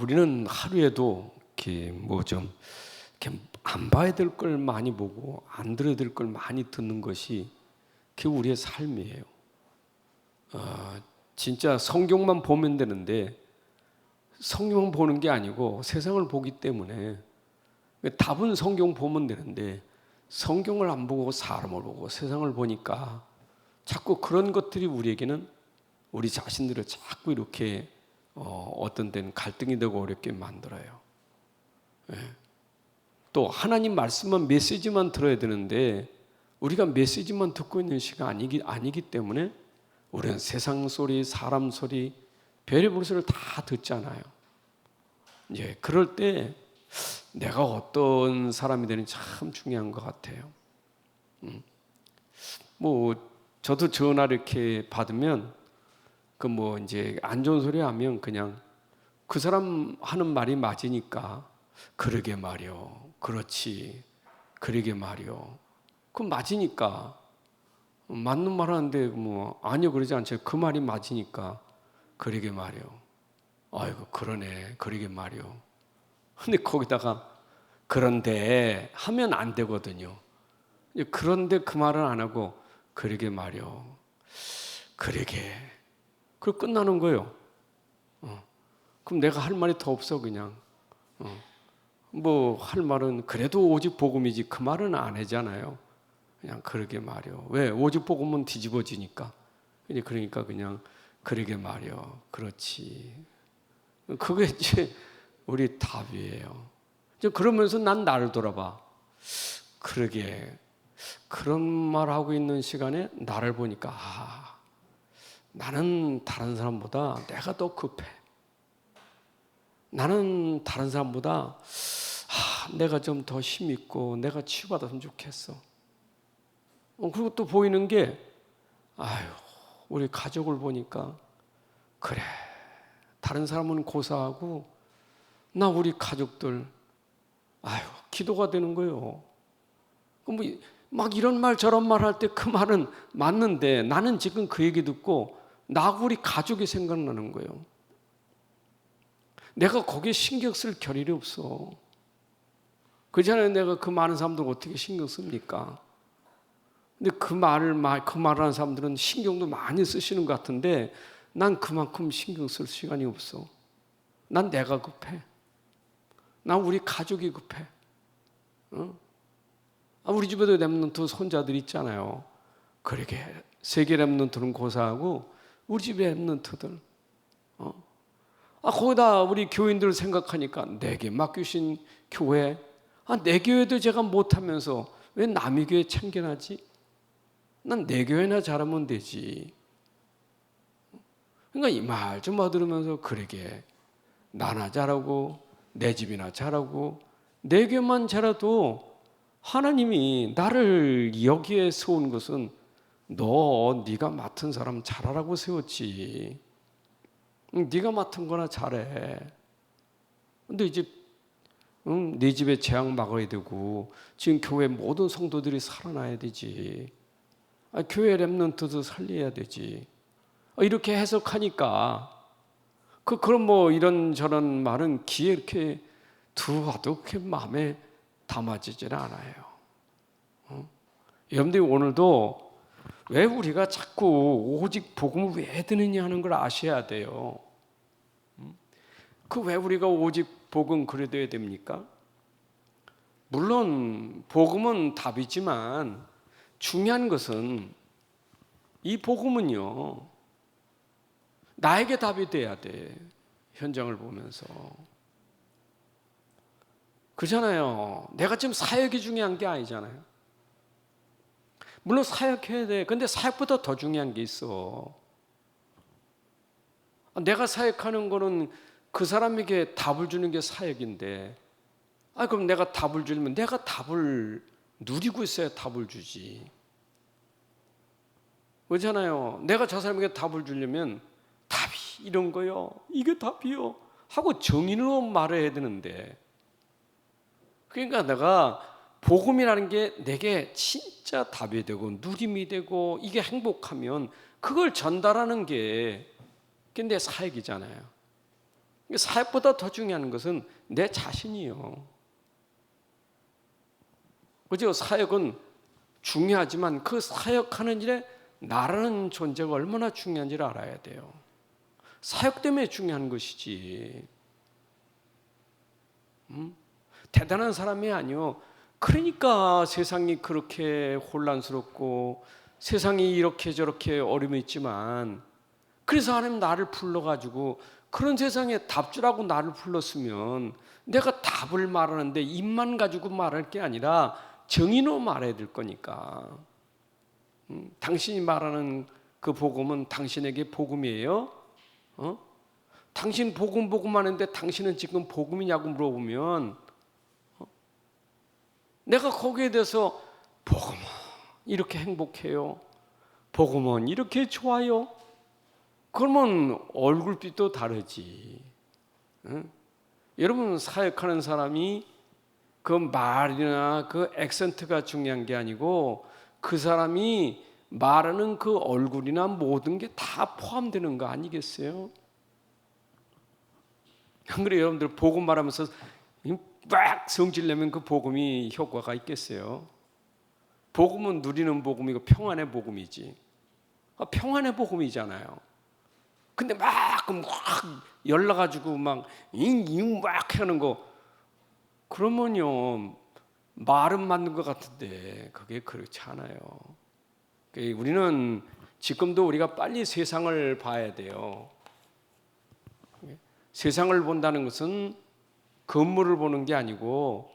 우리는 하루에도 이렇게 뭐 좀 이렇게 안 봐야 될 걸 많이 보고 안 들어야 될 걸 많이 듣는 것이 그게 우리의 삶이에요. 진짜 성경만 보면 되는데 성경 보는 게 아니고 세상을 보기 때문에 답은 성경 보면 되는데 성경을 안 보고 사람을 보고 세상을 보니까 자꾸 그런 것들이 우리에게는 우리 자신들을 자꾸 이렇게 어떤 때는 갈등이 되고 어렵게 만들어요. 또 하나님 말씀만 메시지만 들어야 되는데 우리가 메시지만 듣고 있는 시간 아니기 때문에 우리는 세상 소리, 사람 소리, 별의별 소리를 다 듣잖아요. 이제 그럴 때 내가 어떤 사람이 되는지 참 중요한 것 같아요. 뭐 저도 전화 이렇게 받으면 그 뭐 이제 안 좋은 소리 하면 그냥 그 사람 하는 말이 맞으니까 그러게 말이요, 그렇지, 그러게 말이요. 그 맞으니까 맞는 말 하는데 뭐 아니요 그러지 않죠. 그 말이 맞으니까 그러게 말이요. 아이고 그러네, 그러게 말이요. 근데 거기다가 그런데 하면 안 되거든요. 그런데 그 말은 안 하고 그러게 말이요, 그러게. 그리고 끝나는 거예요. 그럼 내가 할 말이 더 없어 그냥. 뭐 할 말은 그래도 오직 복음이지 그 말은 안 하잖아요. 그냥 그러게 말이요. 왜? 오직 복음은 뒤집어지니까. 그러니까 그냥 그러게 말이요. 그렇지. 그게 이제 우리 답이에요. 그러면서 난 나를 돌아봐. 그러게 그런 말 하고 있는 시간에 나를 보니까 나는 다른 사람보다 내가 더 급해. 나는 다른 사람보다 내가 좀 더 힘있고 내가 치유받았으면 좋겠어. 그리고 또 보이는 게 우리 가족을 보니까 그래 다른 사람은 고사하고 나 우리 가족들 기도가 되는 거예요. 막 이런 말 저런 말 할 때 그 말은 맞는데 나는 지금 그 얘기 듣고 나하고 우리 가족이 생각나는 거예요. 내가 거기에 신경 쓸 겨를이 없어. 그렇잖아요. 내가 그 많은 사람들 어떻게 신경 씁니까? 근데 그 말을 하는 사람들은 신경도 많이 쓰시는 것 같은데 난 그만큼 신경 쓸 시간이 없어. 난 내가 급해. 난 우리 가족이 급해. 우리 집에도 랩런트 손자들 있잖아요. 그러게 세계 랩런트는 고사하고 우리 집에 랩런트들 거기다 우리 교인들을 생각하니까 내게 맡기신 교회 내 교회도 제가 못하면서 왜 남의 교회 참견하지? 난 내 교회나 잘하면 되지. 그러니까 이 말 좀 들으면서 그러게 나나 잘하고 내 집이나 잘하고 내 교회만 잘해도 하나님이 나를 여기에 세운 것은 네가 맡은 사람 잘하라고 세웠지. 네가 맡은 거나 잘해. 근데 이제 네 집에 재앙 막아야 되고 지금 교회 모든 성도들이 살아나야 되지. 교회 랩런트도 살려야 되지. 이렇게 해석하니까 그런 뭐 이런저런 말은 귀에 이렇게 두어도 그렇게 마음에 담아지질 않아요. 여러분들이 오늘도 왜 우리가 자꾸 오직 복음을 왜 듣느냐 하는 걸 아셔야 돼요. 왜 우리가 오직 복음 그래둬야 됩니까? 물론 복음은 답이지만 중요한 것은 이 복음은요 나에게 답이 돼야 돼. 현장을 보면서 그렇잖아요. 내가 지금 사역이 중요한 게 아니잖아요. 물론 사역해야 돼. 근데 사역보다 더 중요한 게 있어. 내가 사역하는 거는 그 사람에게 답을 주는 게 사역인데 그럼 내가 답을 주려면 내가 답을 누리고 있어야 답을 주지. 그렇잖아요. 내가 저 사람에게 답을 주려면 답이 이런 거요. 이게 답이요. 하고 정의로 말을 해야 되는데 그러니까 내가 복음이라는 게 내게 진짜 답이 되고 누림이 되고 이게 행복하면 그걸 전달하는 게 내 사역이잖아요. 사역보다 더 중요한 것은 내 자신이요. 그죠? 사역은 중요하지만 그 사역하는 일에 나라는 존재가 얼마나 중요한지를 알아야 돼요. 사역 때문에 중요한 것이지. 대단한 사람이 아니요. 그러니까 세상이 그렇게 혼란스럽고 세상이 이렇게 저렇게 어려움이 있지만, 그래서 하나님 나를 불러가지고 그런 세상에 답주라고 나를 불렀으면 내가 답을 말하는데 입만 가지고 말할 게 아니라 정의로 말해야 될 거니까. 당신이 말하는 그 복음은 당신에게 복음이에요? 당신 복음 하는데 당신은 지금 복음이냐고 물어보면 내가 거기에 대해서 복음은 이렇게 행복해요, 복음은 이렇게 좋아요, 그러면 얼굴빛도 다르지. 여러분, 사역하는 사람이 그 말이나 그 액센트가 중요한 게 아니고 그 사람이 말하는 그 얼굴이나 모든 게 다 포함되는 거 아니겠어요? 안 그래요? 여러분들 복음 말하면서 막 성질 내면 그 복음이 효과가 있겠어요? 복음은 누리는 복음이고 평안의 복음이지. 평안의 복음이잖아요. 근데 막 열나가지고 막 하는 거, 그러면요 말은 맞는 것 같은데 그게 그렇지 않아요. 우리는 지금도 우리가 빨리 세상을 봐야 돼요. 세상을 본다는 것은 건물을 보는 게 아니고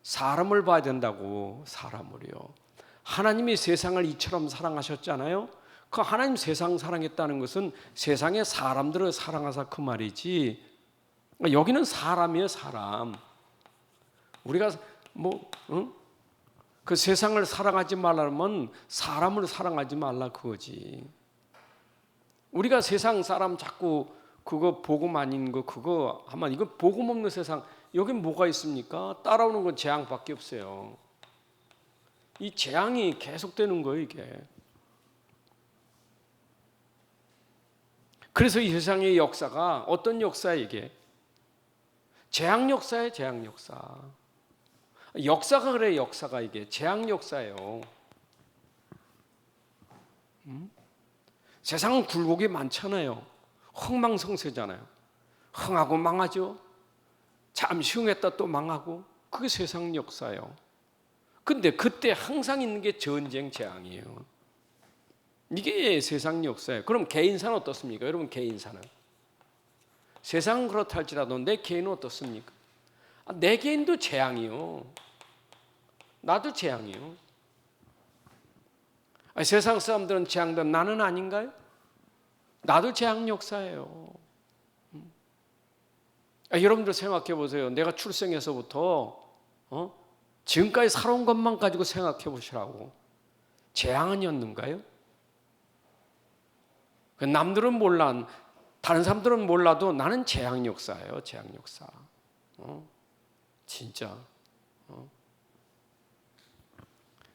사람을 봐야 된다고. 사람을요. 하나님이 세상을 이처럼 사랑하셨잖아요. 그 하나님 세상 사랑했다는 것은 세상의 사람들을 사랑하사 그 말이지. 여기는 사람이에요, 사람. 우리가 그 세상을 사랑하지 말라면 사람을 사랑하지 말라 그거지. 우리가 세상 사람 자꾸 그거 복음 아닌 거 그거 하면 이거 복음 없는 세상, 여기 뭐가 있습니까? 따라오는 건 재앙밖에 없어요. 이 재앙이 계속되는 거예요, 이게. 그래서 이 세상의 역사가 어떤 역사예요, 이게? 재앙 역사예요, 재앙 역사. 역사가 그래, 역사가. 이게 재앙 역사예요. 세상은 굴곡이 많잖아요. 흥망성쇠잖아요. 흥하고 망하죠. 잠시 흥했다 또 망하고. 그게 세상 역사예요. 근데 그때 항상 있는 게 전쟁, 재앙이에요. 이게 세상 역사예요. 그럼 개인사는 어떻습니까? 여러분, 개인사는 세상은 그렇다 할지라도 내 개인은 어떻습니까? 내 개인도 재앙이요. 나도 재앙이요. 세상 사람들은 재앙된 나는 아닌가요? 나도 재앙 역사예요. 여러분들 생각해 보세요. 내가 출생해서부터 지금까지 살아온 것만 가지고 생각해 보시라고. 재앙이었는가요? 남들은 몰라, 다른 사람들은 몰라도 나는 재앙 역사예요. 재앙 역사. 진짜.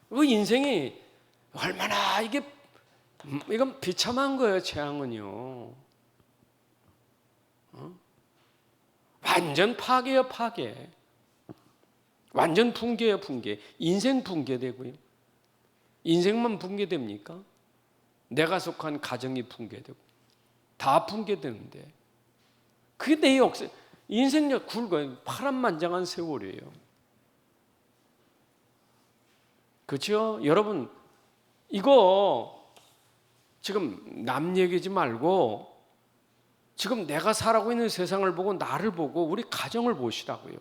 그 인생이 얼마나 이건 비참한 거예요. 재앙은요. 완전 파괴예요, 파괴. 완전 붕괴예요, 붕괴. 인생 붕괴되고요. 인생만 붕괴됩니까? 내가 속한 가정이 붕괴되고 다 붕괴되는데, 그게 내 역사. 인생력 굵어요. 파란만장한 세월이에요. 그렇죠? 여러분, 이거 지금 남 얘기지 말고 지금 내가 살아가고 있는 세상을 보고 나를 보고 우리 가정을 보시라고요.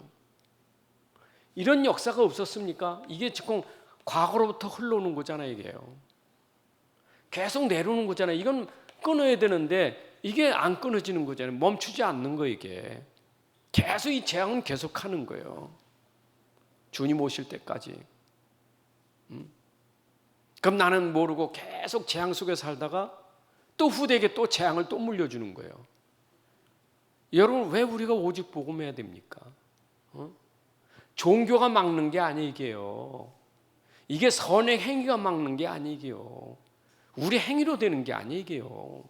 이런 역사가 없었습니까? 이게 지금 과거로부터 흘러오는 거잖아요, 이게요. 계속 내려오는 거잖아요. 이건 끊어야 되는데 이게 안 끊어지는 거잖아요. 멈추지 않는 거, 이게. 계속 이 재앙은 계속하는 거예요. 주님 오실 때까지. 그럼 나는 모르고 계속 재앙 속에 살다가 또 후대에게 또 재앙을 또 물려주는 거예요. 여러분, 왜 우리가 오직 복음해야 됩니까? 종교가 막는 게 아니게요. 이게 선의 행위가 막는 게 아니게요. 우리 행위로 되는 게 아니게요.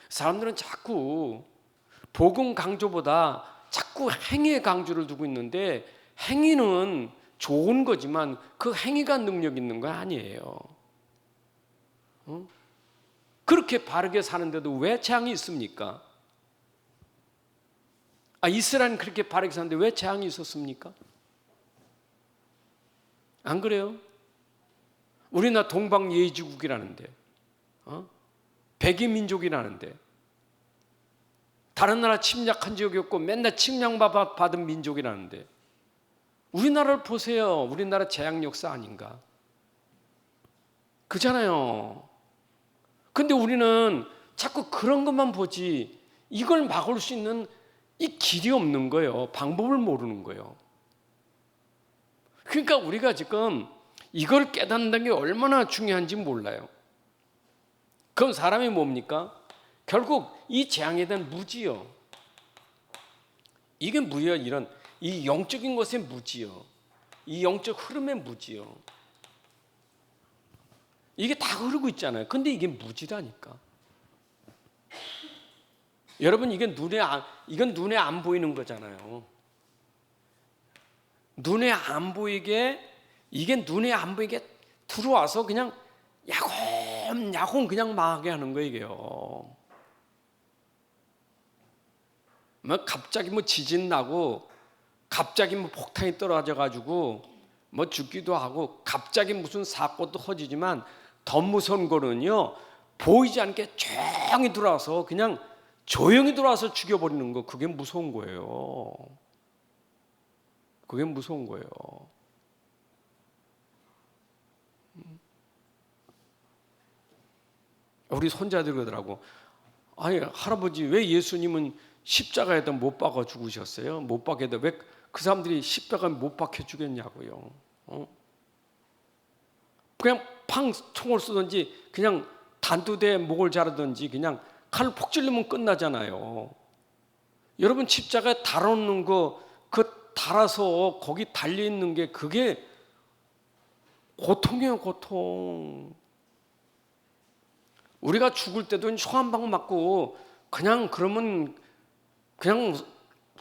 사람들은 자꾸 복음 강조보다 자꾸 행위의 강조를 두고 있는데, 행위는 좋은 거지만 그 행위가 능력 있는 거 아니에요. 그렇게 바르게 사는데도 왜 재앙이 있습니까? 이스라엘은 그렇게 바르게 사는데 왜 재앙이 있었습니까? 안 그래요? 우리나라 동방예의지국이라는데, 백이민족이라는데, 다른 나라 침략한 적이 없고 맨날 침략받은 민족이라는데, 우리나라를 보세요. 우리나라 재앙 역사 아닌가? 그잖아요. 근데 우리는 자꾸 그런 것만 보지, 이걸 막을 수 있는 이 길이 없는 거예요. 방법을 모르는 거예요. 그러니까 우리가 지금 이걸 깨닫는 게 얼마나 중요한지 몰라요. 그럼 사람이 뭡니까? 결국 이 재앙에 대한 무지요. 이게 무예요. 이런 이 영적인 것의 무지요. 이 영적 흐름의 무지요. 이게 다 흐르고 있잖아요. 근데 이게 무지라니까. 여러분, 이건 눈에 안 보이는 거잖아요. 눈에 안 보이게, 이게 눈에 안 보이게 들어와서 그냥 야곱야곱 그냥 망하게 하는 거예요, 이게요. 갑자기 지진 나고, 갑자기 폭탄이 떨어져 가지고 죽기도 하고, 갑자기 무슨 사고도 터지지만, 더 무서운 거는요, 보이지 않게 조용히 들어와서 그냥 조용히 들어와서 죽여버리는 거. 그게 무서운 거예요. 그게 무서운 거예요. 우리 손자들이 그러더라고. 아니, 할아버지, 왜 예수님은 십자가에다 못 박아 죽으셨어요? 못 박에다 왜 그 사람들이 십자가에 못 박혀 죽였냐고요. 그냥 팡 총을 쏘든지, 그냥 단두대에 목을 자르든지, 그냥 칼을 폭 찔르면 끝나잖아요. 여러분, 십자가에 달아놓는 거, 그 달아서 거기 달려있는 게, 그게 고통이에요, 고통. 우리가 죽을 때도 총 한 방 맞고 그냥 그러면 그냥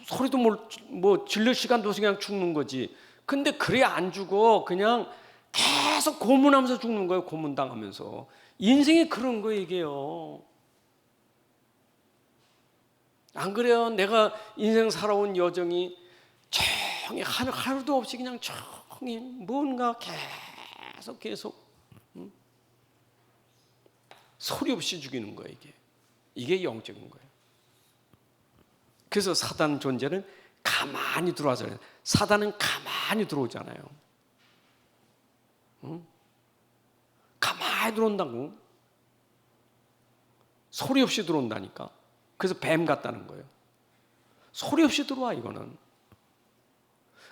소리도 질릴 시간도 없이 그냥 죽는 거지. 근데 그래 안 죽어. 그냥 계속 고문하면서 죽는 거예요. 고문당하면서. 인생이 그런 거예요, 이게요. 안 그래요? 내가 인생 살아온 여정이 조용히 하루도 없이 그냥 조용히 뭔가 계속 소리 없이 죽이는 거예요, 이게. 이게 영적인 거예요. 그래서 사단 존재는 가만히 들어와서, 사단은 가만히 들어오잖아요. 가만히 들어온다고. 소리 없이 들어온다니까. 그래서 뱀 같다는 거예요. 소리 없이 들어와, 이거는.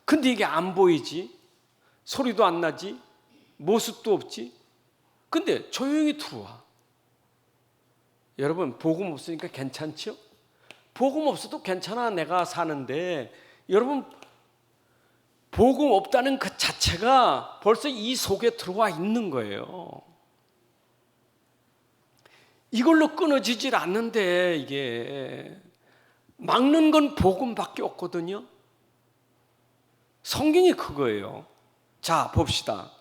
근데 이게 안 보이지, 소리도 안 나지, 모습도 없지. 근데 조용히 들어와. 여러분, 복음 없으니까 괜찮죠? 복음 없어도 괜찮아, 내가 사는데. 여러분, 복음 없다는 그 자체가 벌써 이 속에 들어와 있는 거예요. 이걸로 끊어지질 않는데, 이게 막는 건 복음밖에 없거든요. 성경이 그거예요. 자, 봅시다.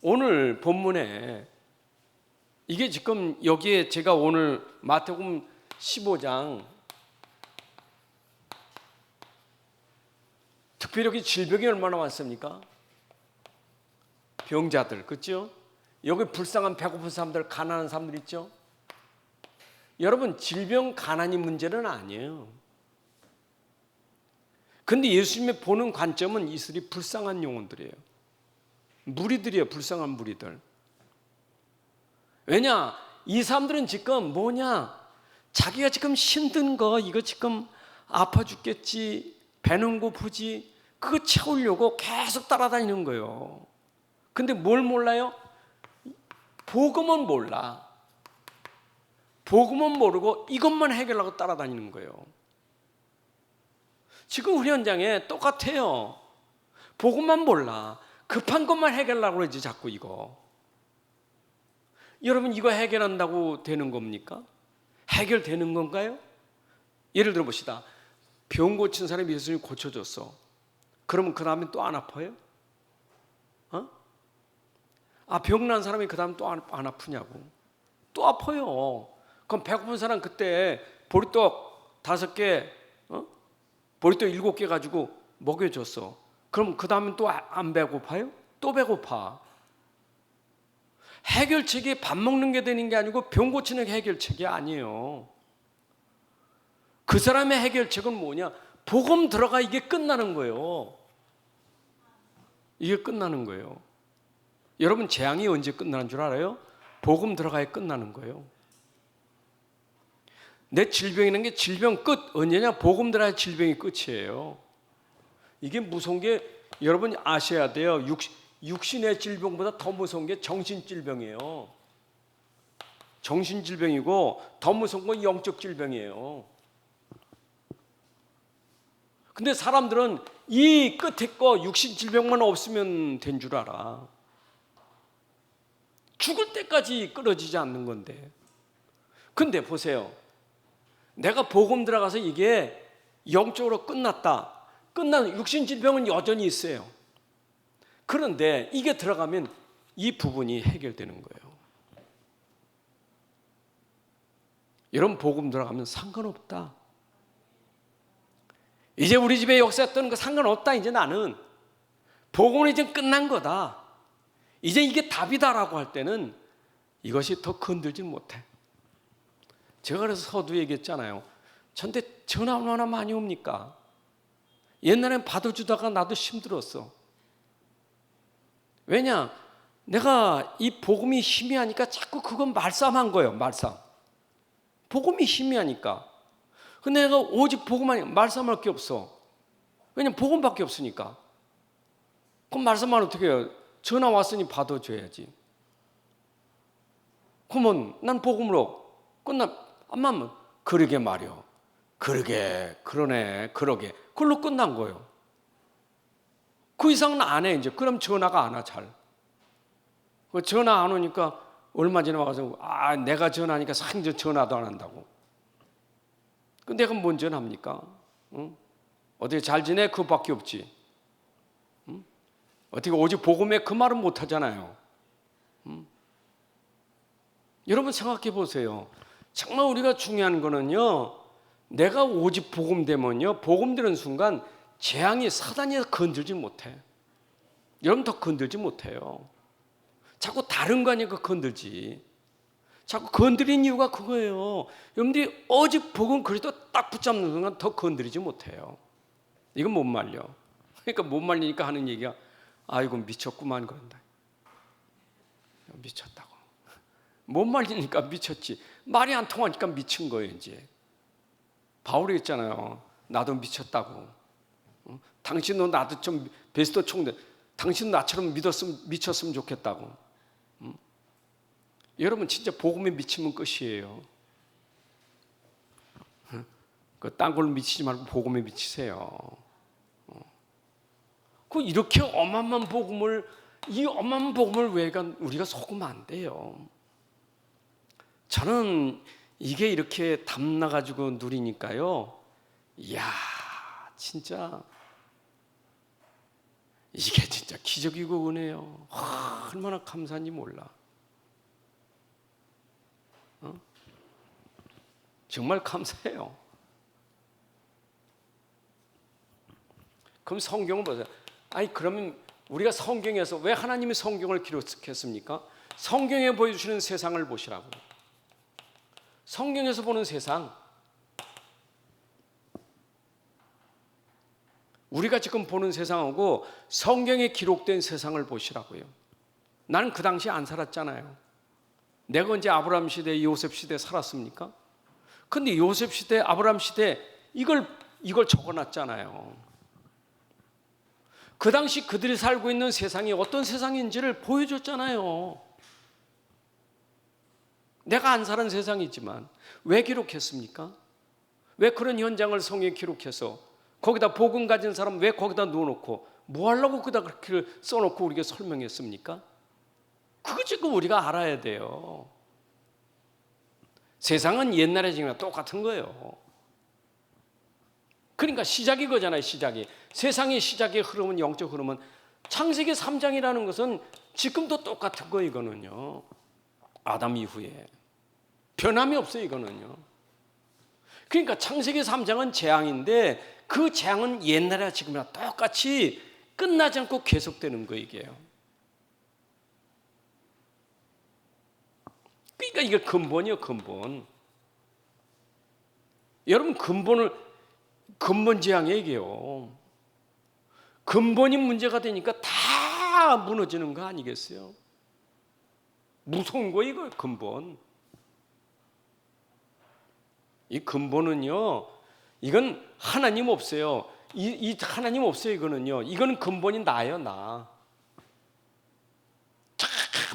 오늘 본문에, 이게 지금 여기에 제가 오늘 마태복음 15장, 특별히 여기 질병이 얼마나 많습니까? 병자들, 그렇죠? 여기 불쌍한 배고픈 사람들, 가난한 사람들 있죠? 여러분, 질병, 가난이 문제는 아니에요. 근데 예수님의 보는 관점은 이들이 불쌍한 영혼들이에요. 무리들이에요, 불쌍한 무리들. 왜냐? 이 사람들은 지금 자기가 지금 힘든 거, 이거 지금 아파 죽겠지, 배는 고프지, 그거 채우려고 계속 따라다니는 거예요. 근데 뭘 몰라요? 복음은 몰라. 복음은 모르고 이것만 해결하고 따라다니는 거예요. 지금 우리 현장에 똑같아요. 복음만 몰라. 급한 것만 해결하려고 그러지, 자꾸 이거. 여러분, 이거 해결한다고 되는 겁니까? 해결되는 건가요? 예를 들어 봅시다. 병 고친 사람이 예수님이 고쳐줬어. 그러면 그 다음에 또 안 아파요? 병난 사람이 그 다음에 또 안 아프냐고. 또 아파요. 그럼 배고픈 사람 그때 보리떡 5개, 보리떡 7개 가지고 먹여줬어. 그럼 그 다음에 또 안 배고파요? 또 배고파. 해결책이 밥 먹는 게 되는 게 아니고 병 고치는 게 해결책이 아니에요. 그 사람의 해결책은 뭐냐? 복음 들어가 이게 끝나는 거예요. 이게 끝나는 거예요. 여러분 재앙이 언제 끝나는 줄 알아요? 복음 들어가야 끝나는 거예요. 내 질병이라는 게 질병 끝 언제냐? 복음 들어야 질병이 끝이에요. 이게 무서운 게 여러분이 아셔야 돼요. 육신의 질병보다 더 무서운 게 정신질병이에요. 정신질병이고 더 무서운 건 영적 질병이에요. 근데 사람들은 이 끝에 거 육신질병만 없으면 된 줄 알아. 죽을 때까지 끊어지지 않는 건데. 근데 보세요. 내가 복음 들어가서 이게 영적으로 끝났다. 끝난 육신질병은 여전히 있어요. 그런데 이게 들어가면 이 부분이 해결되는 거예요. 여러분 복음 들어가면 상관없다. 이제 우리 집에 역사했던 거 상관없다. 이제 나는 복음은 이제 끝난 거다. 이제 이게 답이다라고 할 때는 이것이 더 건들지 못해. 제가 그래서 서두 얘기했잖아요. 저한테 전화 얼마나 많이 옵니까? 옛날엔 받아주다가 나도 힘들었어. 왜냐? 내가 이 복음이 희미하니까 자꾸 그건 말싸움한 거예요. 말싸움. 복음이 희미하니까. 근데 내가 오직 복음만 말싸움할 게 없어. 왜냐면 복음밖에 없으니까. 그럼 말싸움만 어떻게 해요? 전화 왔으니 받아줘야지. 그러면 난 복음으로 안만 그러게 말이요. 그러게 그러네 그러게 그걸로 끝난 거예요. 그 이상은 안 해 이제. 그럼 전화가 안 와 잘. 전화 안 오니까 얼마 전에 와서 내가 전화하니까 상전 전화도 안 한다고. 내가 뭔 전화합니까? 어떻게 잘 지내? 그거밖에 없지. 어떻게 오직 복음에 그 말은 못 하잖아요. 여러분 생각해 보세요. 정말 우리가 중요한 거는요. 내가 오직 복음 되면요. 복음 되는 순간 재앙이 사단이 건들지 못해. 여러분 더 건들지 못해요. 자꾸 다른 거 아니까 건들지. 자꾸 건드린 이유가 그거예요. 여러분들이 오직 복음 그리스도 딱 붙잡는 순간 더 건드리지 못해요. 이건 못 말려. 그러니까 못 말리니까 하는 얘기가 아이고 미쳤구만 그런다. 미쳤다고. 못 말리니까 미쳤지. 말이 안 통하니까 미친 거예요 이제. 바울이 했잖아요. 나도 미쳤다고. 당신도 나도 좀 베스트 총대. 당신 나처럼 미쳤으면 좋겠다고. 여러분 진짜 복음에 미치면 끝이에요. 딴 걸로 미치지 말고 복음에 미치세요. 이렇게 어마어마한 복음을 우리가 속으면 안 돼요. 저는 이게 이렇게 담나가지고 누리니까요. 이야, 진짜 이게 진짜 기적이고 은혜요. 얼마나 감사한지 몰라. 정말 감사해요. 그럼 성경을 보세요. 그러면 우리가 성경에서 왜 하나님이 성경을 기록했습니까? 성경에 보여주시는 세상을 보시라고. 성경에서 보는 세상, 우리가 지금 보는 세상하고 성경에 기록된 세상을 보시라고요. 나는 그 당시에 안 살았잖아요. 내가 언제 아브라함 시대, 요셉 시대 살았습니까? 근데 요셉 시대, 아브라함 시대 이걸 적어놨잖아요. 그 당시 그들이 살고 있는 세상이 어떤 세상인지를 보여줬잖아요. 내가 안 사는 세상이지만 왜 기록했습니까? 왜 그런 현장을 성경에 기록해서 거기다 복음 가진 사람 왜 거기다 넣어놓고 뭐 하려고 그다 그렇게 써놓고 우리가 설명했습니까? 그거 지금 우리가 알아야 돼요. 세상은 옛날에 지금이랑 똑같은 거예요. 그러니까 시작이 그거잖아요. 시작이. 세상의 시작의 흐름은, 영적 흐름은 창세기 3장이라는 것은 지금도 똑같은 거예요. 이거는요. 아담 이후에 변함이 없어요. 이거는요. 그러니까 창세기 3장은 재앙인데 그 재앙은 옛날이나 지금이나 똑같이 끝나지 않고 계속되는 거예요. 이게요. 그러니까 이게 근본이에요. 근본. 여러분 근본 재앙이에요. 이게요. 근본이 문제가 되니까 다 무너지는 거 아니겠어요? 무서운 거 이거 근본. 이 근본은요, 이건 하나님 없어요. 이 하나님 없어요. 이거는요. 이거는 근본이 나예요, 나.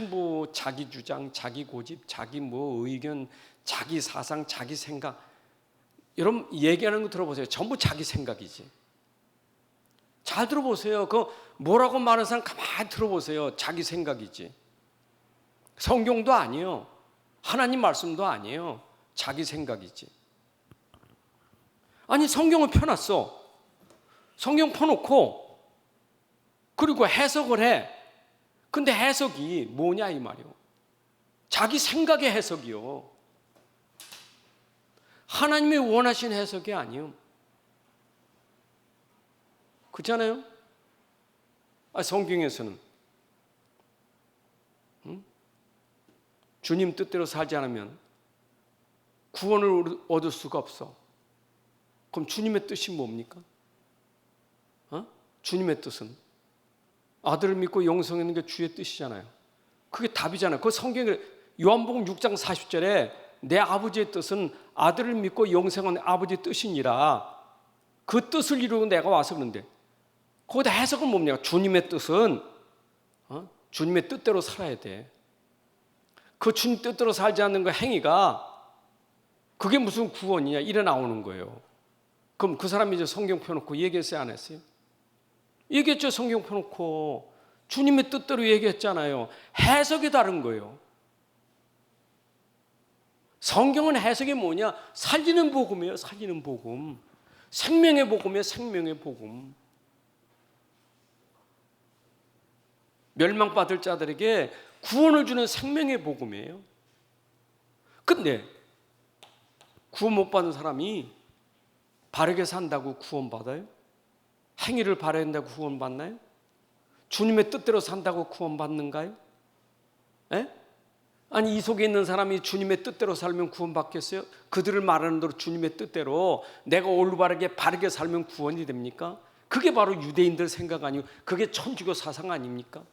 뭐 자기 주장, 자기 고집, 자기 뭐 의견, 자기 사상, 자기 생각. 여러분 얘기하는 거 들어보세요. 전부 자기 생각이지. 잘 들어보세요. 그 뭐라고 말하는 사람 가만히 들어보세요. 자기 생각이지. 성경도 아니에요. 하나님 말씀도 아니에요. 자기 생각이지. 아니 성경을 펴놨어. 성경 펴놓고 그리고 해석을 해. 근데 해석이 뭐냐 이 말이요. 자기 생각의 해석이요. 하나님이 원하신 해석이 아니에요. 그렇잖아요? 성경에서는 주님 뜻대로 살지 않으면 구원을 얻을 수가 없어. 그럼 주님의 뜻이 뭡니까? 주님의 뜻은 아들을 믿고 영생하는 게 주의 뜻이잖아요. 그게 답이잖아요. 그 성경에 요한복음 6장 40절에 내 아버지의 뜻은 아들을 믿고 영생한 아버지의 뜻이니라. 그 뜻을 이루고 내가 와서 그런데 거기다 해석은 뭡니까? 주님의 뜻은 주님의 뜻대로 살아야 돼. 그 주님 뜻대로 살지 않는 그 행위가 그게 무슨 구원이냐 이래 나오는 거예요. 그럼 그 사람이 이제 성경 펴놓고 얘기했어요, 안 했어요? 얘기했죠. 성경 펴놓고 주님의 뜻대로 얘기했잖아요. 해석이 다른 거예요. 성경은 해석이 뭐냐? 살리는 복음이에요. 살리는 복음. 생명의 복음이에요. 생명의 복음. 멸망받을 자들에게 구원을 주는 생명의 복음이에요. 근데 구원 못 받은 사람이 바르게 산다고 구원받아요? 행위를 바라야 한다고 구원받나요? 주님의 뜻대로 산다고 구원받는가요? 에? 아니 이 속에 있는 사람이 주님의 뜻대로 살면 구원받겠어요? 그들을 말하는 대로 주님의 뜻대로 내가 올바르게 바르게 살면 구원이 됩니까? 그게 바로 유대인들 생각 아니고 그게 천주교 사상 아닙니까?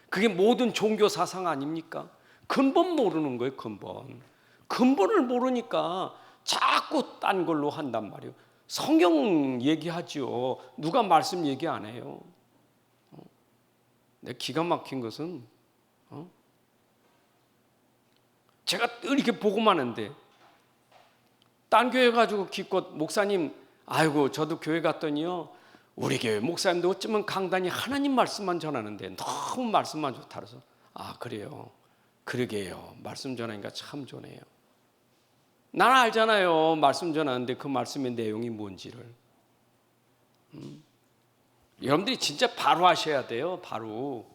그게 모든 종교 사상 아닙니까? 근본 모르는 거예요. 근본을 모르니까 자꾸 딴 걸로 한단 말이에요. 성경 얘기하죠. 누가 말씀 얘기 안 해요. 내 기가 막힌 것은 제가 이렇게 보고만 하는데 딴 교회 가지고 기껏 목사님 아이고 저도 교회 갔더니요 우리 교회 목사님도 어쩌면 강단이 하나님 말씀만 전하는데 너무 말씀만 좋다 그래서 아 그래요 그러게요 말씀 전하니까 참 좋네요. 나는 알잖아요 말씀 전하는데 그 말씀의 내용이 뭔지를. 여러분들이 진짜 바로 하셔야 돼요. 바로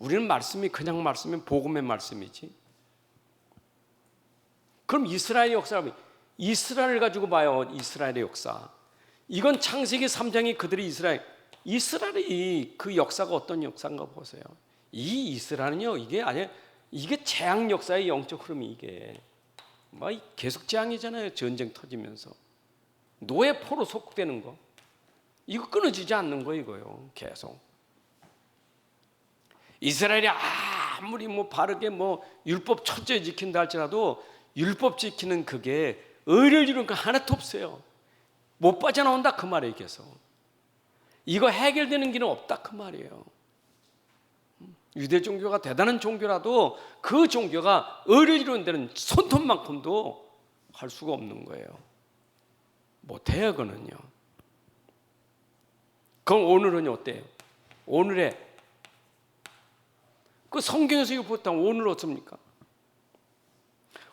우리는 말씀이 그냥 말씀이면 복음의 말씀이지. 그럼 이스라엘의 역사라면 이스라엘을 가지고 봐요. 이스라엘의 역사. 이건 창세기 3장이 그들이 이스라엘이 그 역사가 어떤 역사인가 보세요. 이 이스라엘은요 이게 재앙 역사의 영적 흐름이 이게 뭐 계속 재앙이잖아요. 전쟁 터지면서 노예포로 속되는 거 이거 끊어지지 않는 거 이거요. 계속 이스라엘이 아무리 뭐 바르게 뭐 율법 철저히 지킨다 할지라도 율법 지키는 그게 의를 이루는 거 하나도 없어요. 못 빠져나온다 그 말이에요. 계속 이거 해결되는 길은 없다 그 말이에요. 유대 종교가 대단한 종교라도 그 종교가 의를 이루는 데는 손톱만큼도 할 수가 없는 거예요. 못해요 그거는요. 그럼 오늘은 어때요? 오늘의 그 성경에서 이거 보통 오늘 어떻습니까?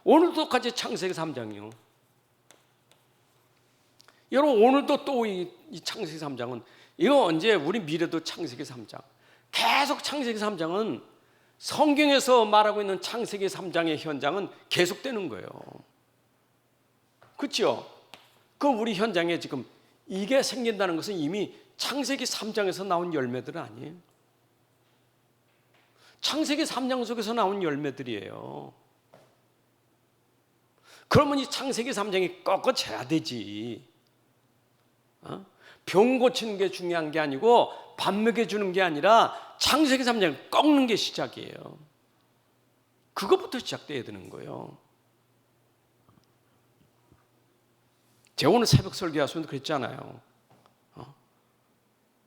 오늘도 똑같이 창세기 3장이요. 여러분 오늘도 또 이 창세기 3장은 이거 언제 우리 미래도 창세기 3장 계속 창세기 3장은 성경에서 말하고 있는 창세기 3장의 현장은 계속되는 거예요. 그렇죠? 그 우리 현장에 지금 이게 생긴다는 것은 이미 창세기 3장에서 나온 열매들은 아니에요. 창세기 3장 속에서 나온 열매들이에요. 그러면 이 창세기 3장이 꺾어져야 되지. 병 고치는 게 중요한 게 아니고 밥 먹여주는 게 아니라 창세기 3장 꺾는 게 시작이에요. 그것부터 시작돼야 되는 거예요. 제가 오늘 새벽 설교하면서 그랬잖아요.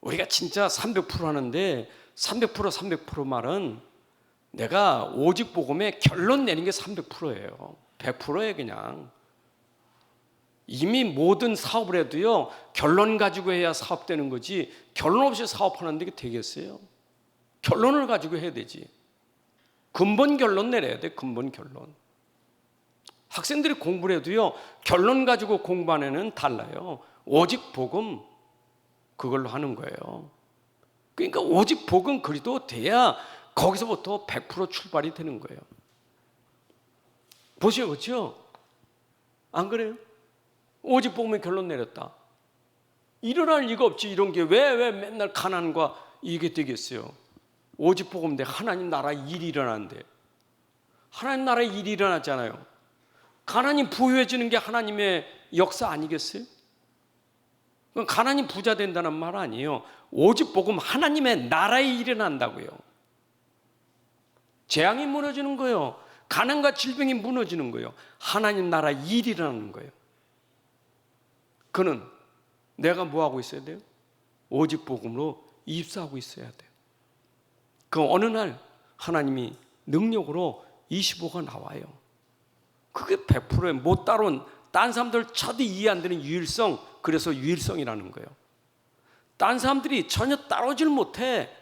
우리가 진짜 300% 하는데 300% 말은 내가 오직 복음에 결론 내는 게 300%예요. 100%예요 그냥. 이미 모든 사업을 해도요 결론 가지고 해야 사업되는 거지 결론 없이 사업하는데 이게 되겠어요? 결론을 가지고 해야 되지. 근본 결론 내려야 돼. 근본 결론. 학생들이 공부를 해도요 결론 가지고 공부하는 애는 달라요. 오직 복음 그걸로 하는 거예요. 그러니까 오직 복음 그리도 돼야 거기서부터 100% 출발이 되는 거예요. 보시죠, 그렇죠? 안 그래요? 오직 복음에 결론 내렸다. 일어날 리가 없지. 이런 게 왜 맨날 가난과 이게 되겠어요? 오직 복음인데 하나님 나라 일이 일어나는데 하나님 나라의 일이 일어났잖아요. 가난이 부유해지는 게 하나님의 역사 아니겠어요? 가난이 부자 된다는 말 아니에요. 오직 복음 하나님의 나라에 일어난다고요. 재앙이 무너지는 거예요. 가난과 질병이 무너지는 거예요. 하나님 나라 일이 일어나는 거예요. 그는 내가 뭐 하고 있어야 돼요? 오직 복음으로 입사하고 있어야 돼요. 그 어느 날 하나님이 능력으로 25가 나와요. 그게 100%에 못 따라온 딴 사람들 차도 이해 안 되는 유일성, 그래서 유일성이라는 거예요. 딴 사람들이 전혀 따라오질 못해.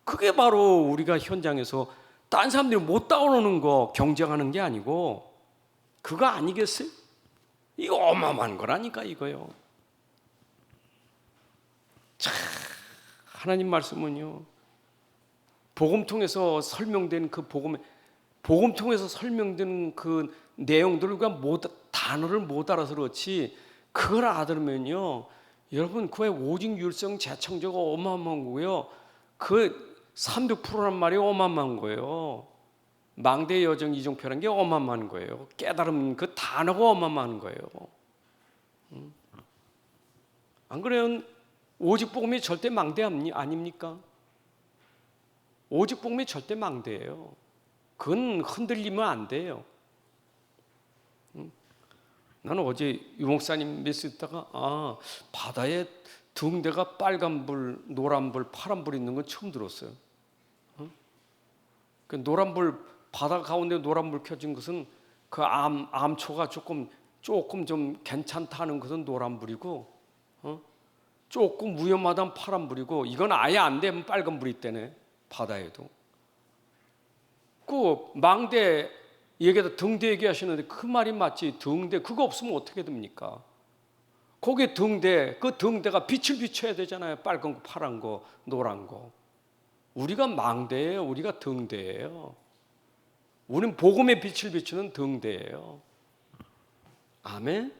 그게 바로 우리가 현장에서 딴 사람들이 못 따라오는 거 경쟁하는 게 아니고 그거 아니겠어요? 이거 어마어마한 거라니까 이거요. 참 하나님 말씀은요 복음 통해서 설명된 그 복음 통해서 설명된 그 내용들과 단어를 못 알아서 그렇지 그걸 알아들으면요 여러분 그의 오직 율성 재창조가 어마어마한 거고요. 그 300%란 말이 어마어마한 거예요. 망대의 여정 이종표라는 게 어마어마한 거예요. 깨달음 그 단어가 어마어마한 거예요. 안 그래요? 오직 복음이 절대 망대 아닙니까? 오직 복음이 절대 망대예요. 그건 흔들리면 안 돼요. 나는 어제 유목사님 메시지 듣다가 바다에 등대가 빨간불, 노란불, 파란불 있는 건 처음 들었어요. 그 노란불 바다 가운데 노란불 켜진 것은 그 암초가 조금 좀 괜찮다는 것은 노란불이고 조금 위험하다는 파란불이고 이건 아예 안 되면 빨간불이 있다네 바다에도. 그 망대 얘기다 등대 얘기하시는데 그 말이 맞지. 등대 그거 없으면 어떻게 됩니까? 거기에 등대 그 등대가 빛을 비춰야 되잖아요. 빨간 거 파란 거 노란 거. 우리가 망대예요. 우리가 등대예요. 우리는 복음의 빛을 비추는 등대예요. 아멘.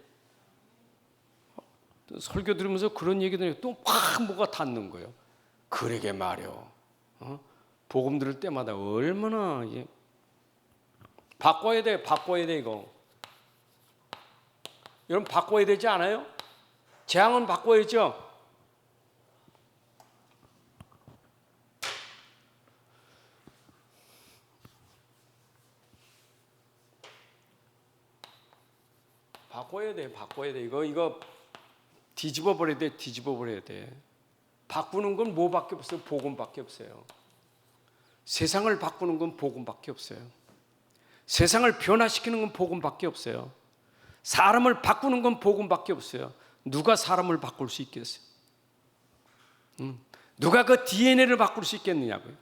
설교 들으면서 그런 얘기 들으니까 또 막 뭐가 닿는 거예요. 그러게 말이요. 복음 들을 때마다 얼마나 바꿔야 돼 이거. 여러분 바꿔야 되지 않아요? 재앙은 바꿔야죠. 바꿔야 돼. 이거 뒤집어 버려야 돼. 바꾸는 건 뭐밖에 없어요? 복음밖에 없어요. 세상을 바꾸는 건 복음밖에 없어요. 세상을 변화시키는 건 복음밖에 없어요. 사람을 바꾸는 건 복음밖에 없어요. 누가 사람을 바꿀 수 있겠어요? 누가 그 DNA를 바꿀 수 있겠느냐고요.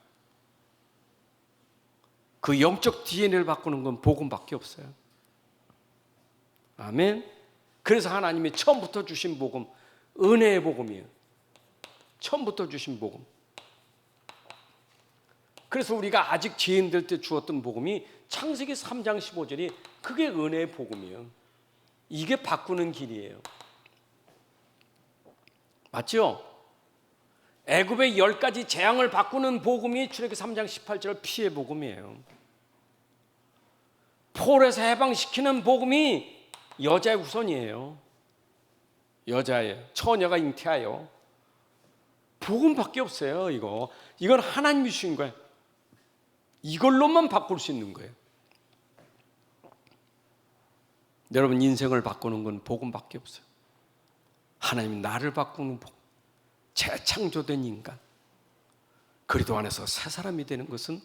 그 영적 DNA를 바꾸는 건 복음밖에 없어요. 아멘. 그래서 하나님이 처음부터 주신 복음, 은혜의 복음이에요. 처음부터 주신 복음. 그래서 우리가 아직 죄인들 때 주었던 복음이 창세기 3장 15절이 그게 은혜의 복음이에요. 이게 바꾸는 길이에요. 맞죠? 애굽의 10가지 재앙을 바꾸는 복음이 출애굽기 3장 18절 피의 복음이에요. 포로에서 해방시키는 복음이 여자의 후손이에요. 여자의 처녀가 잉태하여. 복음밖에 없어요. 이건 하나님이 주신 거예요. 이걸로만 바꿀 수 있는 거예요. 여러분, 인생을 바꾸는 건 복음밖에 없어요. 하나님이 나를 바꾸는 복음, 재창조된 인간, 그리스도 안에서 새 사람이 되는 것은,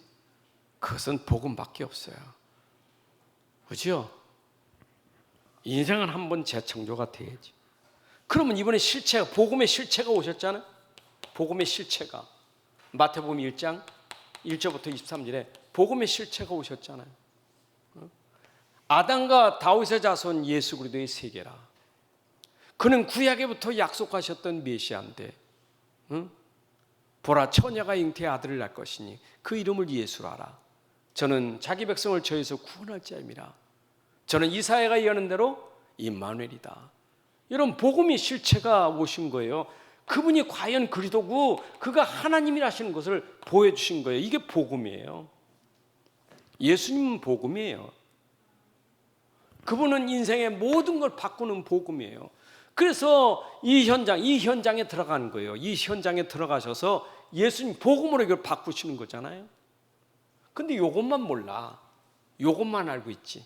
그것은 복음밖에 없어요. 그렇죠? 인생은 한번 재창조가 돼야지. 그러면 이번에 실체가, 복음의 실체가 오셨잖아요. 복음의 실체가 마태복음 1장 1절부터 23절에 복음의 실체가 오셨잖아요. 아담과 다윗의 자손 예수 그리스도의 세계라. 그는 구약에부터 약속하셨던 메시아인데, 보라, 처녀가 잉태의 아들을 낳을 것이니 그 이름을 예수라라. 저는 자기 백성을 저에서 구원할 자임이라. 저는 이사야가 예언한 대로 임마누엘이다. 이런 복음의 실체가 오신 거예요. 그분이 과연 그리스도고 그가 하나님이라시는 것을 보여주신 거예요. 이게 복음이에요. 예수님은 복음이에요. 그분은 인생의 모든 걸 바꾸는 복음이에요. 그래서 이 현장에 들어가는 거예요. 이 현장에 들어가셔서 예수님 복음으로 이걸 바꾸시는 거잖아요. 근데 이것만 몰라. 이것만 알고 있지.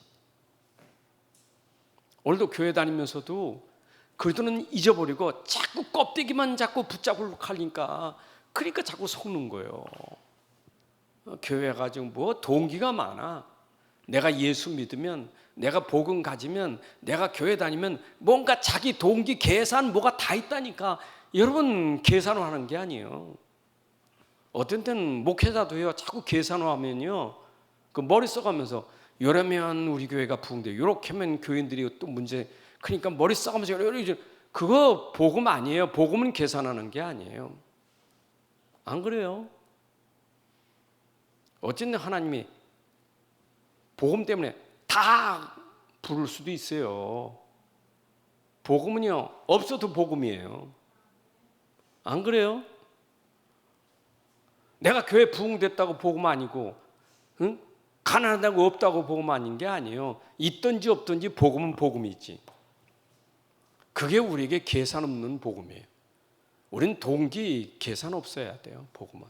오늘도 교회 다니면서도 그리스도는 잊어버리고 자꾸 껍데기만 자꾸 붙잡고 하니까, 그러니까 자꾸 속는 거예요. 교회가 지금 뭐 동기가 많아. 내가 예수 믿으면, 내가 복음 가지면, 내가 교회 다니면 뭔가 자기 동기 계산 뭐가 다 있다니까. 여러분, 계산을 하는 게 아니에요. 어떤 때는 목회자도요, 자꾸 계산을 하면요, 그 머리 써가면서 이러면 우리 교회가 부흥돼, 이렇게 하면 교인들이 또 문제, 그러니까 머리 써가면서 그거 복음 아니에요. 복음은 계산하는 게 아니에요. 안 그래요? 어쨌든 하나님이 복음 때문에 다 부를 수도 있어요. 복음은요, 없어도 복음이에요. 안 그래요? 내가 교회 부흥됐다고 복음 아니고, 응? 가난하다고 없다고 복음 아닌 게 아니에요. 있든지 없든지 복음은 복음이지. 그게 우리에게 계산 없는 복음이에요. 우린 동기 계산 없어야 돼요. 복음은.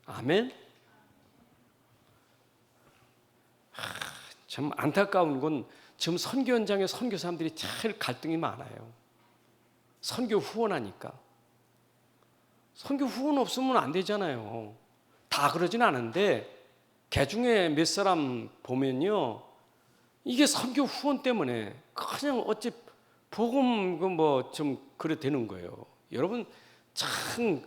아멘. 참 안타까운 건 지금 선교 현장에 선교사님들이 제일 갈등이 많아요. 선교 후원하니까. 선교 후원 없으면 안 되잖아요. 다 그러진 않은데 개 중에 몇 사람 보면요, 이게 선교 후원 때문에 그냥 어찌 복음 뭐 좀 그래 되는 거예요. 여러분, 참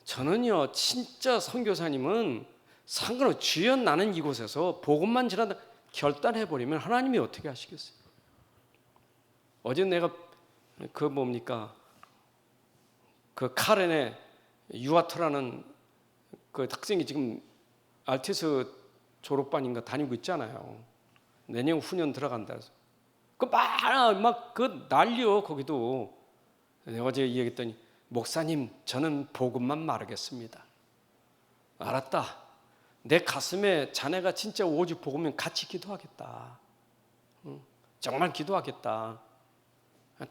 저는요, 진짜 선교사님은 상관없이 주여 나는 이곳에서 복음만 전한다 결단해버리면 하나님이 어떻게 하시겠어요? 어제 내가 그 뭡니까, 그 카렌의 유아트라는 그 학생이 지금 RTS 졸업반인가 다니고 있잖아요. 내년 후년 들어간다 해서 막 그 난리요. 거기도 내가 어제 얘기했더니, 목사님, 저는 복음만 말하겠습니다. 알았다. 내 가슴에 자네가 진짜 오직 복음이면 같이 기도하겠다. 정말 기도하겠다.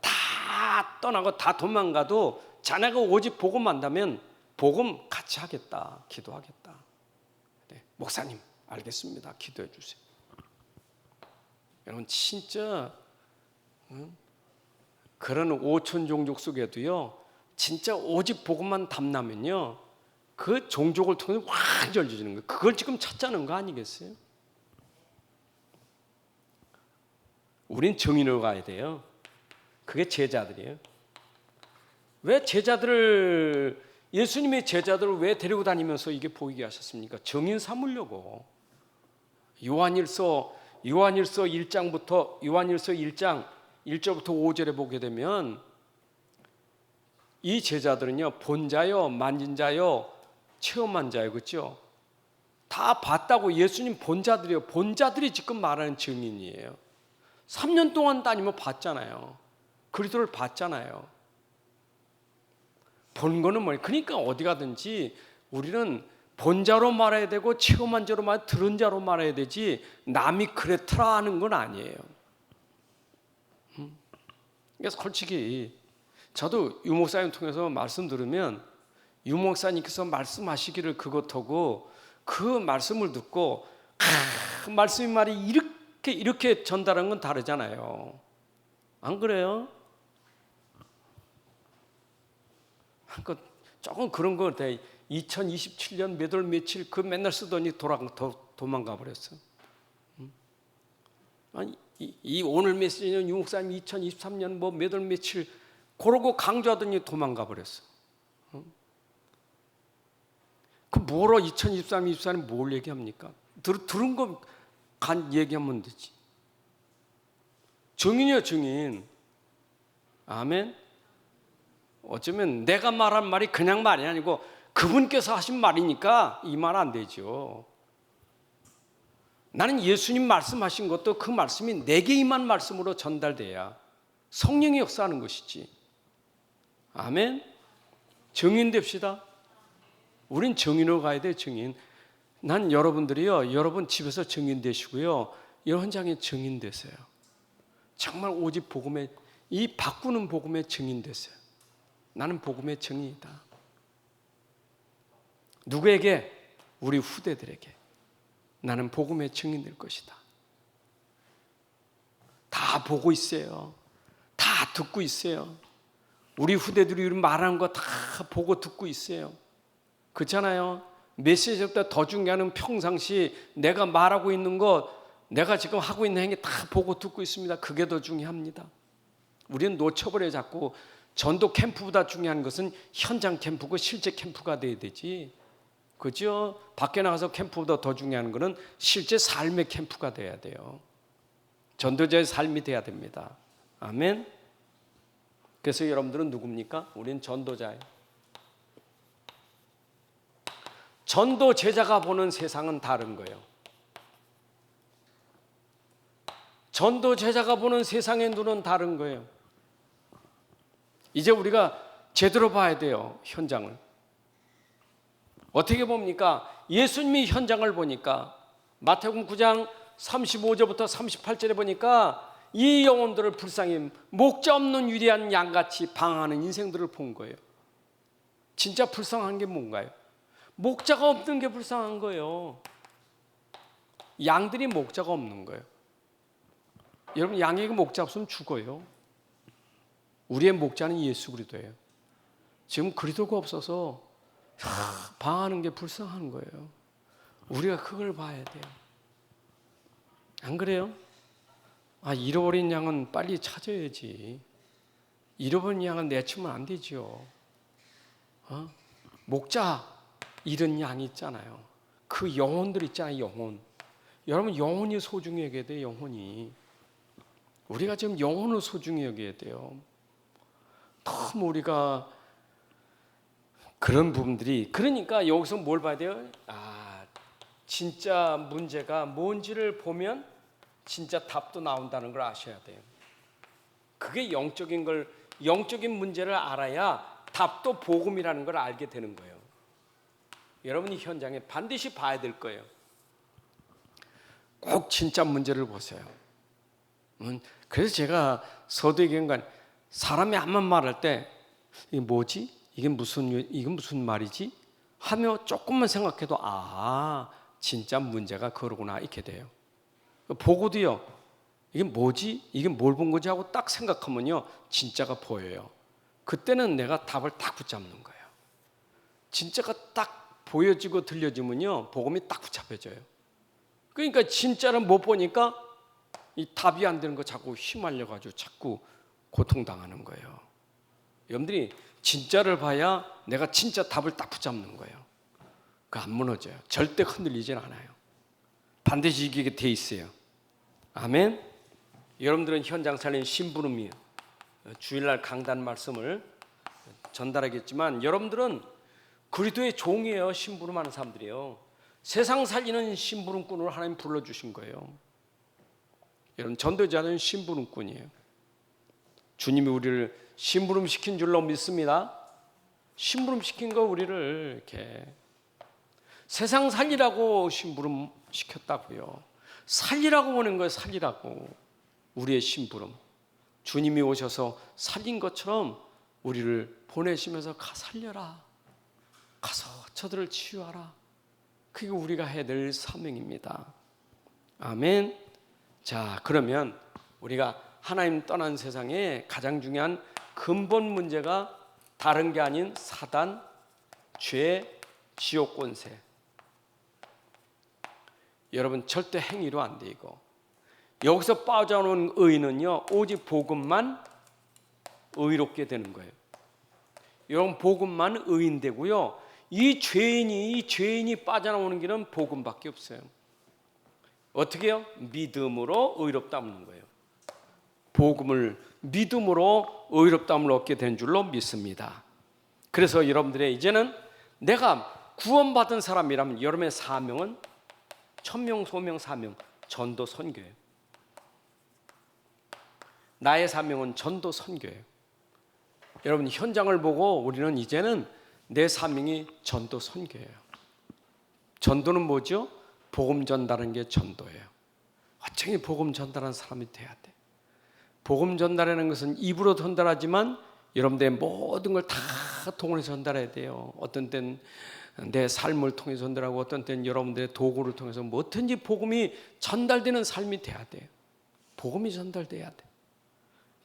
다 떠나고 다 도망가도 자네가 오직 복음 한다면 복음 같이 하겠다. 기도하겠다. 네, 목사님, 알겠습니다. 기도해 주세요. 여러분, 진짜 그런 5천 종족 속에도요, 진짜 오직 복음만 담나면요, 그 종족을 통해서 확 열려지는 거예요. 그걸 지금 찾자는 거 아니겠어요? 우린 정인으로 가야 돼요. 그게 제자들이에요. 왜 제자들을, 예수님의 제자들을 왜 데리고 다니면서 이게 보이게 하셨습니까? 정인 삼으려고. 요한일서 요한일서 1장 1절부터 5절에 보게 되면 이 제자들은요, 본자요, 만진 자요, 체험한 자요, 그렇죠? 다 봤다고. 예수님 본자들이요. 본자들이 지금 말하는 증인이에요. 3년 동안 다니며 봤잖아요. 그리스도를 봤잖아요. 본 거는 뭐예요? 그러니까 어디 가든지 우리는 본자로 말해야 되고 체험한 자로 말해야, 들은 자로 말해야 되지 남이 그랬더라 하는 건 아니에요. 그래서 솔직히 저도 유 목사님 통해서 말씀 들으면 유 목사님께서 말씀하시기를 그것하고 그 말씀을 듣고 그 말씀의 말이 이렇게 전달한 건 다르잖아요. 안 그래요? 조금 그런 거 같아. 2027년 몇 월 며칠 그 맨날 쓰더니 도망가 버렸어. 아니 이 오늘 메시지는 유 목사님 2023년 뭐 몇 월 며칠 그러고 강조하더니 도망가 버렸어. 그 뭐로 2023, 24년 뭘 얘기합니까? 들은 거 간 얘기하면 되지. 증인이요, 증인. 아멘. 어쩌면 내가 말한 말이 그냥 말이 아니고 그분께서 하신 말이니까 이 말 안 되죠. 나는 예수님 말씀하신 것도 그 말씀이 내게 임한 말씀으로 전달돼야 성령이 역사하는 것이지. 아멘. 증인 됩시다. 우린 증인으로 가야 돼. 증인. 난 여러분들이요, 여러분 집에서 증인 되시고요, 여러 현장에 증인 되세요. 정말 오직 복음의, 이 바꾸는 복음의 증인 되세요. 나는 복음의 증인이다. 누구에게? 우리 후대들에게. 나는 복음의 증인 될 것이다. 다 보고 있어요. 다 듣고 있어요. 우리 후대들이 말하는 거 다 보고 듣고 있어요. 그렇잖아요. 메시지보다 더 중요한 건 평상시 내가 말하고 있는 것, 내가 지금 하고 있는 행위 다 보고 듣고 있습니다. 그게 더 중요합니다. 우리는 놓쳐버려요. 자꾸. 전도 캠프보다 중요한 것은 현장 캠프고 실제 캠프가 돼야 되지. 그죠? 밖에 나가서 캠프보다 더 중요한 것은 실제 삶의 캠프가 돼야 돼요. 전도자의 삶이 돼야 됩니다. 아멘. 그래서 여러분들은 누굽니까? 우리는 전도자예요. 전도 제자가 보는 세상은 다른 거예요. 전도 제자가 보는 세상의 눈은 다른 거예요. 이제 우리가 제대로 봐야 돼요. 현장을. 어떻게 봅니까? 예수님이 현장을 보니까 마태복음 9장 35절부터 38절에 보니까 이 영혼들을 불쌍히 목자 없는 유리한 양같이 방황하는 인생들을 본 거예요. 진짜 불쌍한 게 뭔가요? 목자가 없는 게 불쌍한 거예요. 양들이 목자가 없는 거예요. 여러분, 양에게 목자 없으면 죽어요. 우리의 목자는 예수 그리스도예요. 지금 그리스도가 없어서 방황하는 게 불쌍한 거예요. 우리가 그걸 봐야 돼요. 안 그래요? 잃어버린 양은 빨리 찾아야지. 잃어버린 양은 내치면 안 되죠. 목자 잃은 양이 있잖아요. 그 영혼들 있잖아요. 영혼. 여러분, 영혼이 소중히 여겨야 돼요. 영혼이. 우리가 지금 영혼을 소중히 여겨야 돼요. 너무 우리가 그런 부분들이, 그러니까 여기서 뭘 봐야 돼요? 진짜 문제가 뭔지를 보면 진짜 답도 나온다는 걸 아셔야 돼요. 그게 영적인 문제를 알아야 답도 복음이라는 걸 알게 되는 거예요. 여러분이 현장에 반드시 봐야 될 거예요. 꼭 진짜 문제를 보세요. 그래서 제가 서두에견간 사람이 한번 말할 때 이게 뭐지? 이게 무슨 말이지? 하며 조금만 생각해도 진짜 문제가 그러구나 이렇게 돼요. 보고도요, 이게 뭐지? 이게 뭘 본 거지? 하고 딱 생각하면요, 진짜가 보여요. 그때는 내가 답을 딱 붙잡는 거예요. 진짜가 딱 보여지고 들려지면요, 복음이 딱 붙잡혀져요. 그러니까 진짜를 못 보니까 이 답이 안 되는 거 자꾸 휘말려가지고 자꾸 고통당하는 거예요. 여러분들이 진짜를 봐야 내가 진짜 답을 딱 붙잡는 거예요. 그 안 무너져요. 절대 흔들리진 않아요. 반드시 이기게 돼 있어요. 아멘. 여러분들은 현장 살린 심부름이에요. 주일날 강단 말씀을 전달하겠지만 여러분들은 그리스도의 종이에요. 심부름하는 사람들이에요. 세상 살리는 심부름꾼으로 하나님 불러주신 거예요. 여러분, 전도자는 심부름꾼이에요. 주님이 우리를 심부름시킨 줄로 믿습니다. 심부름시킨 거 우리를 이렇게 세상 살리라고 심부름시켰다고요. 살리라고 보낸 거예요. 살리라고. 우리의 심부름. 주님이 오셔서 살린 것처럼 우리를 보내시면서 가 살려라. 가서 저들을 치유하라. 그게 우리가 해야 될 사명입니다. 아멘. 자, 그러면 우리가 하나님 떠난 세상에 가장 중요한 근본 문제가 다른 게 아닌 사단, 죄, 지옥 권세. 여러분, 절대 행위로 안 돼. 이거 여기서 빠져나오는 의인은요, 오직 복음만 의롭게 되는 거예요. 여러분, 복음만 의인 되고요, 이 죄인이 빠져나오는 길은 복음밖에 없어요. 어떻게 해요? 믿음으로 의롭다는 거예요. 복음을 믿음으로 의롭다함을 얻게 된 줄로 믿습니다. 그래서 여러분들의 이제는 내가 구원받은 사람이라면 여러분의 사명은 천명, 소명, 사명, 전도, 선교예요. 나의 사명은 전도, 선교예요. 여러분, 현장을 보고 우리는 이제는 내 사명이 전도, 선교예요. 전도는 뭐죠? 복음 전달하는 게 전도예요. 어쩌니 복음 전달하는 사람이 돼야 돼. 복음 전달하는 것은 입으로 전달하지만 여러분들의 모든 걸 다 통해서 전달해야 돼요. 어떤 때는 내 삶을 통해서 전달하고 어떤 때는 여러분들의 도구를 통해서 뭐든지 복음이 전달되는 삶이 돼야 돼요. 복음이 전달돼야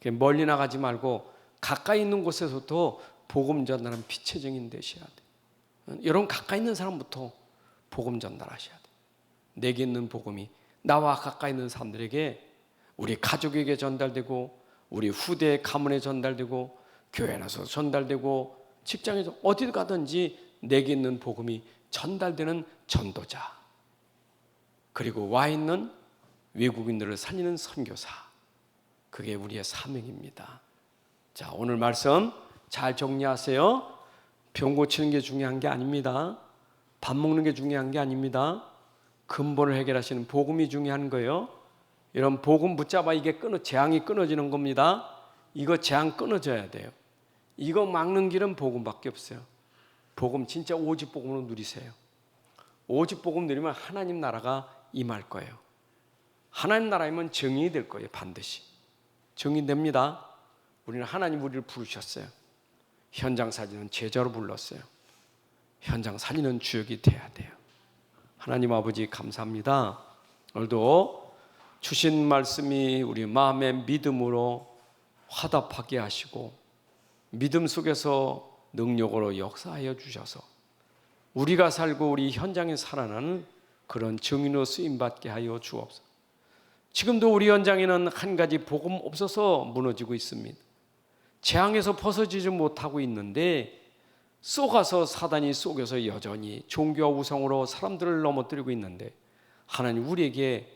돼. 멀리 나가지 말고 가까이 있는 곳에서도 복음 전달하는 빛의 증인 되셔야 돼. 여러분, 가까이 있는 사람부터 복음 전달하셔야 돼. 내게 있는 복음이 나와 가까이 있는 사람들에게, 우리 가족에게 전달되고, 우리 후대 가문에 전달되고, 교회 나서 전달되고, 직장에서 어디 가든지 내게 있는 복음이 전달되는 전도자, 그리고 와 있는 외국인들을 살리는 선교사, 그게 우리의 사명입니다. 자, 오늘 말씀 잘 정리하세요. 병 고치는 게 중요한 게 아닙니다. 밥 먹는 게 중요한 게 아닙니다. 근본을 해결하시는 복음이 중요한 거예요. 이런 복음 붙잡아 이게 재앙이 끊어지는 겁니다. 이거 재앙 끊어져야 돼요. 이거 막는 길은 복음밖에 없어요. 복음, 진짜 오직 복음으로 누리세요. 오직 복음 누리면 하나님 나라가 임할 거예요. 하나님 나라이면 정의이 될 거예요. 반드시 정의됩니다. 우리는 하나님 우리를 부르셨어요. 현장 살리는 제자로 불렀어요. 현장 살리는 주역이 돼야 돼요. 하나님 아버지, 감사합니다. 오늘도 주신 말씀이 우리 마음의 믿음으로 화답하게 하시고 믿음 속에서 능력으로 역사하여 주셔서 우리가 살고 우리 현장에 살아나는 그런 증인으로 쓰임받게 하여 주옵소서. 지금도 우리 현장에는 한 가지 복음 없어서 무너지고 있습니다. 재앙에서 벗어지지 못하고 있는데 쏘가서 사단이 속여서 여전히 종교와 우상으로 사람들을 넘어뜨리고 있는데, 하나님 우리에게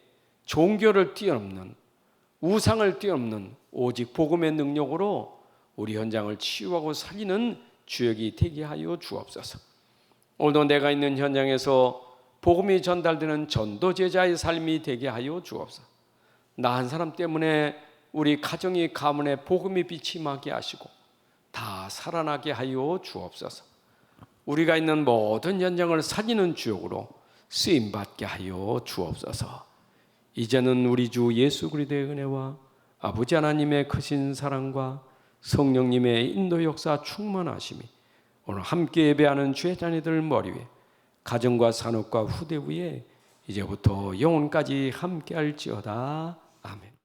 종교를 뛰어넘는, 우상을 뛰어넘는 오직 복음의 능력으로 우리 현장을 치유하고 살리는 주역이 되게 하여 주옵소서. 오늘도 내가 있는 현장에서 복음이 전달되는 전도 제자의 삶이 되게 하여 주옵소서. 나 한 사람 때문에 우리 가정이 가문에 복음의 빛이 임하게 하시고 다 살아나게 하여 주옵소서. 우리가 있는 모든 현장을 살리는 주역으로 쓰임받게 하여 주옵소서. 이제는 우리 주 예수 그리스도의 은혜와 아버지 하나님의 크신 사랑과 성령님의 인도 역사 충만하심이 오늘 함께 예배하는 주의 자녀들 머리 위에, 가정과 산업과 후대 위에 이제부터 영혼까지 함께 할지어다. 아멘.